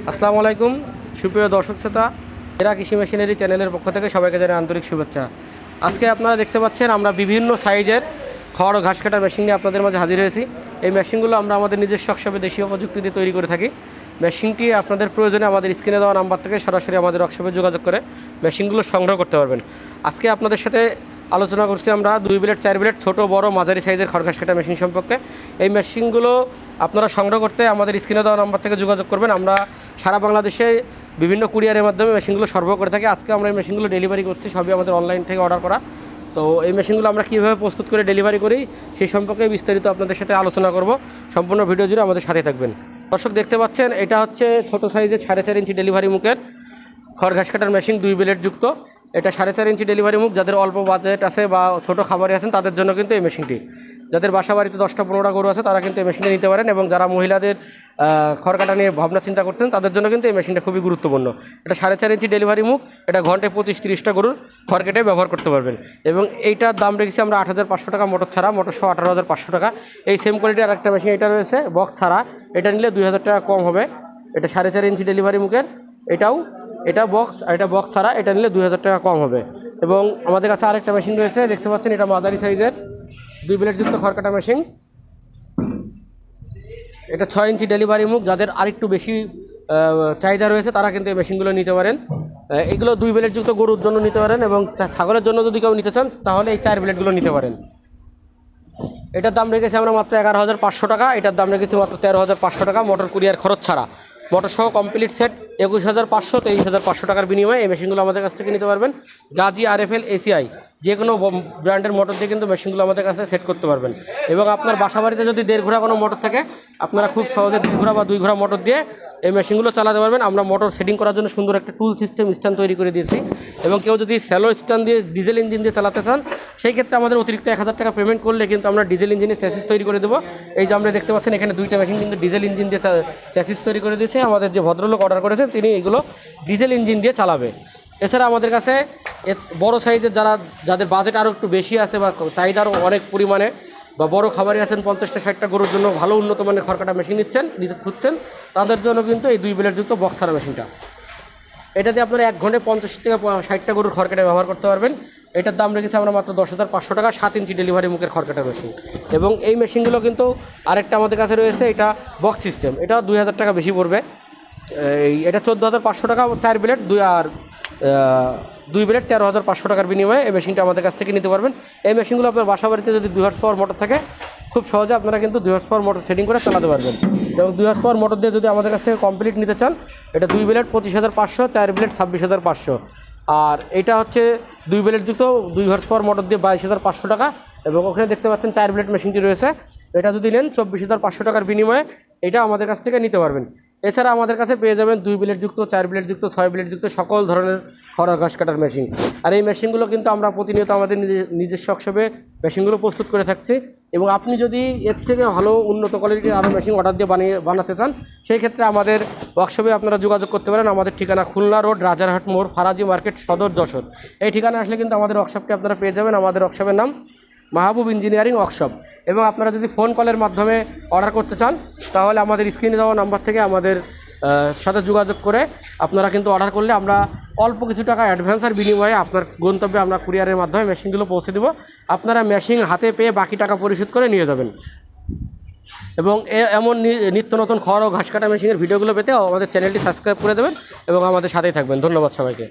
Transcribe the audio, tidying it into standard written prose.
আসসালামু আলাইকুম সুপ্রিয় দর্শক শ্রোতা, এরা কৃষি মেশিনারি চ্যানেলের পক্ষ থেকে সবাইকে জানাই আন্তরিক শুভেচ্ছা। আজকে আপনারা দেখতে পাচ্ছেন আমরা বিভিন্ন সাইজের খড় ও ঘাস কাটার মেশিন নিয়ে আপনাদের মাঝে হাজির হয়েছি। এই মেশিনগুলো আমরা আমাদের নিজস্ব ওয়ার্কশপে দেশীয় প্রযুক্তি দিয়ে তৈরি করে থাকি। মেশিনটি আপনাদের প্রয়োজনে আমাদের স্ক্রিনে দেওয়া নাম্বার থেকে সরাসরি আমাদের ওয়ার্কশপে যোগাযোগ করে মেশিনগুলো সংগ্রহ করতে পারবেন। আজকে আপনাদের সাথে আলোচনা করছি আমরা 2 ব্লেড 4 ব্লেড ছোটো বড় মাঝারি সাইজের খড় ঘাস কাটা মেশিন সম্পর্কে। এই মেশিনগুলো আপনারা সংগ্রহ করতে আমাদের স্ক্রিনে দেওয়া নাম্বার থেকে যোগাযোগ করবেন। আমরা সারা বাংলাদেশে বিভিন্ন কুরিয়ারের মাধ্যমে মেশিনগুলো সরবরাহ করে থাকি। আজকে আমরা এই মেশিনগুলো ডেলিভারি করছি, সবই আমাদের অনলাইন থেকে অর্ডার করা। তো এই মেশিনগুলো আমরা কীভাবে প্রস্তুত করে ডেলিভারি করি সেই সম্পর্কে বিস্তারিত আপনাদের সাথে আলোচনা করব। সম্পূর্ণ ভিডিও জুড়ে আমাদের সাথে থাকবেন। দর্শক দেখতে পাচ্ছেন এটা হচ্ছে ছোটো সাইজের 4.5 ইঞ্চি ডেলিভারি মুখের খড় ঘাস কাটার মেশিন 2 ব্লেড যুক্ত। এটা 4.5 ইঞ্চি ডেলিভারি মুখ। যাদের অল্প বাজেট আছে বা ছোটো খামারে আছেন তাদের জন্য কিন্তু এই মেশিনটি, যাদের বাসা বাড়িতে 10-15টা গরু আছে তারা কিন্তু এই মেশিনটা নিতে পারেন, এবং যারা মহিলাদের খড় কাটা নিয়ে ভাবনা চিন্তা করছেন তাদের জন্য কিন্তু এই মেশিনটা খুবই গুরুত্বপূর্ণ। এটা 4.5 ইঞ্চি ডেলিভারি মুখ। এটা ঘন্টায় 25-30টা গরুর খড় কেটে ব্যবহার করতে পারবেন। এবং এইটার দাম রেখেছি আমরা 8,500 টাকা মোটর ছাড়া, মোটর সহ 18,500 টাকা। এই সেম কোয়ালিটির আরেকটা মেশিন এটা রয়েছে বক্স ছাড়া, এটা নিলে 2,000 টাকা কম হবে। এটা 4.5 ইঞ্চি ডেলিভারি মুখের, এটা বক্স, আর এটা বক্স ছাড়া, এটা নিলে 2,000 টাকা কম হবে। এবং আমাদের কাছে আরেকটা মেশিন রয়েছে দেখতে পাচ্ছেন, এটা মাঝারি সাইজের 2 ব্লেড যুক্ত খড় কাটা মেশিন। এটা 6 ইঞ্চি ডেলিভারি মুখ। যাদের আরেকটু বেশি চাহিদা রয়েছে তারা কিন্তু এই মেশিনগুলো নিতে পারেন। এগুলো 2 ব্লেড যুক্ত গরুর জন্য নিতে পারেন, এবং ছাগলের জন্য যদি কেউ নিতে চান তাহলে এই 4 ব্লেডগুলো নিতে পারেন। এটার দাম রেখেছি আমরা মাত্র 11,500 টাকা। এটার দাম রেখেছি মাত্র 13,500 টাকা মোটর কুরিয়ার খরচ ছাড়া। মোটর সহ কমপ্লিট সেট 21,500, 23,500 টাকার বিনিময়ে এই মেশিনগুলো আমাদের কাছ থেকে নিতে পারবেন। গাজি, RFL, ACI যে কোনো ব্র্যান্ডের মোটর দিয়ে কিন্তু মেশিনগুলো আমাদের কাছে সেট করতে পারবেন। এবং আপনার বাসা বাড়িতে যদি 1.5 ঘোড়া কোনো মোটর থাকে, আপনারা খুব সহজে 2 ঘোড়া বা 2 ঘোড়া মোটর দিয়ে এই মেশিনগুলো চালাতে পারবেন। আমরা মোটর সেটিং করার জন্য সুন্দর একটা টুল সিস্টেম স্ট্যান্ড তৈরি করে দিয়েছি। এবং কেউ যদি স্যালো স্ট্যান্ড দিয়ে ডিজেল ইঞ্জিন দিয়ে চালাতে চান, সেই ক্ষেত্রে আমাদের অতিরিক্ত 1,000 টাকা পেমেন্ট করলে কিন্তু আমরা ডিজেল ইঞ্জিনের চ্যাসিস তৈরি করে দেবো। এই যে আমরা দেখতে পাচ্ছেন এখানে 2টা মেশিন কিন্তু ডিজেল ইঞ্জিন দিয়ে চ্যাসিস তৈরি করে দিয়েছে। আমাদের যে ভদ্রলোক অর্ডার করেছেন তিনি এগুলো ডিজেল ইঞ্জিন দিয়ে চালাবে। এছাড়া আমাদের কাছে বড় সাইজের যাদের বাজেট আরও একটু বেশি আছে বা চাহিদা আরও অনেক পরিমাণে, বা বড় খামারি আছেন 50-60টা গরুর জন্য ভালো উন্নত মানের খড় কাটা মেশিন নিতে খুঁজছেন, তাদের জন্য কিন্তু এই 2 ব্লেড যুক্ত বক্স ছাড়া মেশিনটা, এটাতে আপনারা 1 ঘন্টায় 50-60টা গরুর খড় কাটা ব্যবহার করতে পারবেন। এটার দাম রেখেছি আমরা মাত্র 10,500 টাকা, 7 ইঞ্চি ডেলিভারি মুখের খড় কাটা মেশিন। এবং এই মেশিনগুলো কিন্তু আরেকটা আমাদের কাছে রয়েছে, এটা বক্স সিস্টেম, এটা 2,000 টাকা বেশি পড়বে। এটা 14,500 টাকা 4 ব্লেড, 2 ব্লেড 13,500 টাকার বিনিময়ে এই মেশিনটা আমাদের কাছ থেকে নিতে পারবেন। এই মেশিনগুলো আপনার বাসা বাড়িতে যদি 2 হর্স পাওয়ার মোটর থাকে, খুব সহজে আপনারা কিন্তু 2 হর্স পাওয়ার মোটর সেটিং করে চালাতে পারবেন। এবং 2 হর্স পাওয়ার মোটর দিয়ে যদি আমাদের কাছ থেকে কমপ্লিট নিতে চান, এটা 2 ব্লেড 25,500, 4 ব্লেড 26,500। আর এটা হচ্ছে 2 ব্লেড যুক্ত 2 হর্স পাওয়ার মোটর দিয়ে 22,500 টাকা। এবং ওখানে দেখতে পাচ্ছেন 4 ব্লেড মেশিনটি রয়েছে, এটা যদি নেন 24,500 টাকার বিনিময়ে এটা আমাদের কাছ থেকে নিতে পারবেন। এছাড়া আমাদের কাছে পেয়ে যাবেন 2 ব্লেড যুক্ত, 4 ব্লেড যুক্ত, 6 ব্লেড যুক্ত সকল ধরনের খড় ঘাস কাটার মেশিন। আর এই মেশিনগুলো কিন্তু আমরা প্রতিনিয়ত আমাদের নিজস্ব ওয়ার্কশপে মেশিনগুলো প্রস্তুত করে থাকছি। এবং আপনি যদি এর থেকে ভালো উন্নত কোয়ালিটির আরও মেশিন অর্ডার দিয়ে বানাতে চান, সেই ক্ষেত্রে আমাদের ওয়ার্কশপে আপনারা যোগাযোগ করতে পারেন। আমাদের ঠিকানা খুলনা রোড, রাজারহাট মোড়, ফারাজি মার্কেট, সদর, যশোর। এই ঠিকানা আসলে কিন্তু আমাদের ওয়ার্কশপটি আপনারা পেয়ে যাবেন। আমাদের ওয়ার্কশপের নাম মাহবুব ইঞ্জিনিয়ারিং ওয়ার্কশপ। এবং আপনারা যদি ফোন কলের মাধ্যমে অর্ডার করতে চান, তাহলে আমাদের স্ক্রিনে দেওয়া নাম্বার থেকে আমাদের সাথে যোগাযোগ করে আপনারা কিন্তু অর্ডার করলে আমরা অল্প কিছু টাকা অ্যাডভান্সের বিনিময়ে আপনার গন্তব্যে আমরা কুরিয়ারের মাধ্যমে মেশিনগুলো পৌঁছে দেবো। আপনারা মেশিন হাতে পেয়ে বাকি টাকা পরিশোধ করে নিয়ে যাবেন। এবং এমন নিত্য নতুন খড় ও ঘাস কাটা মেশিনের ভিডিওগুলো পেতে আমাদের চ্যানেলটি সাবস্ক্রাইব করে দেবেন এবং আমাদের সাথেই থাকবেন। ধন্যবাদ সবাইকে।